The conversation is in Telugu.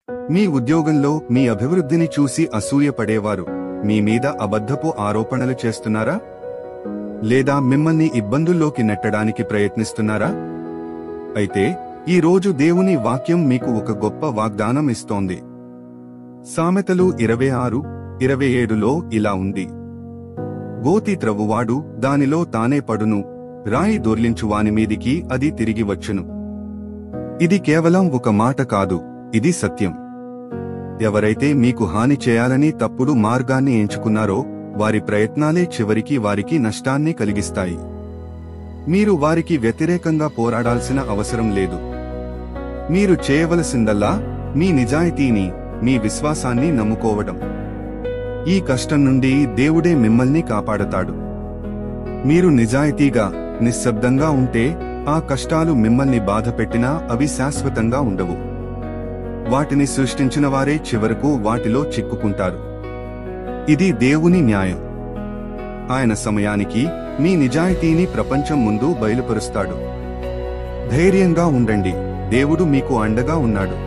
మీ ఉద్యోగంలో మీ అభివృద్ధిని చూసి అసూయపడేవారు మీ మీద అబద్ధపు ఆరోపణలు చేస్తున్నారా? లేదా మిమ్మల్ని ఇబ్బందుల్లోకి నెట్టడానికి ప్రయత్నిస్తున్నారా? అయితే ఈ రోజు దేవుని వాక్యం మీకు ఒక గొప్ప వాగ్దానం ఇస్తోంది. సామెతలు 26:27లో ఇలా ఉంది: గోతి త్రవ్వువాడు దానిలో తానే పడును, రాయి దొర్లించువాని మీదికి అది తిరిగి వచ్చును. ఇది కేవలం ఒక మాట కాదు, ఇది సత్యం. ఎవరైతే మీకు హాని చేయాలని తప్పుడు మార్గాన్ని ఎంచుకున్నారో వారి ప్రయత్నాలే చివరికి వారికి నష్టాన్ని కలిగిస్తాయి. మీరు వారికి వ్యతిరేకంగా పోరాడాల్సిన అవసరం లేదు. మీరు చేయవలసిందల్లా మీ నిజాయితీని, మీ విశ్వాసాన్ని నమ్ముకోవడం. ఈ కష్టం నుండి దేవుడే మిమ్మల్ని కాపాడతాడు. మీరు నిజాయితీగా, నిశ్శబ్దంగా ఉంటే ఆ కష్టాలు మిమ్మల్ని బాధపెట్టినా అవి శాశ్వతంగా ఉండవు. వాటిని సృష్టించిన వారే చివరకు వాటిలో చిక్కుకుంటారు. ఇది దేవుని న్యాయం. ఆయన సమయానికి మీ నిజాయితీని ప్రపంచం ముందు బయలుపరుస్తాడు. ధైర్యంగా ఉండండి, దేవుడు మీకు అండగా ఉన్నాడు.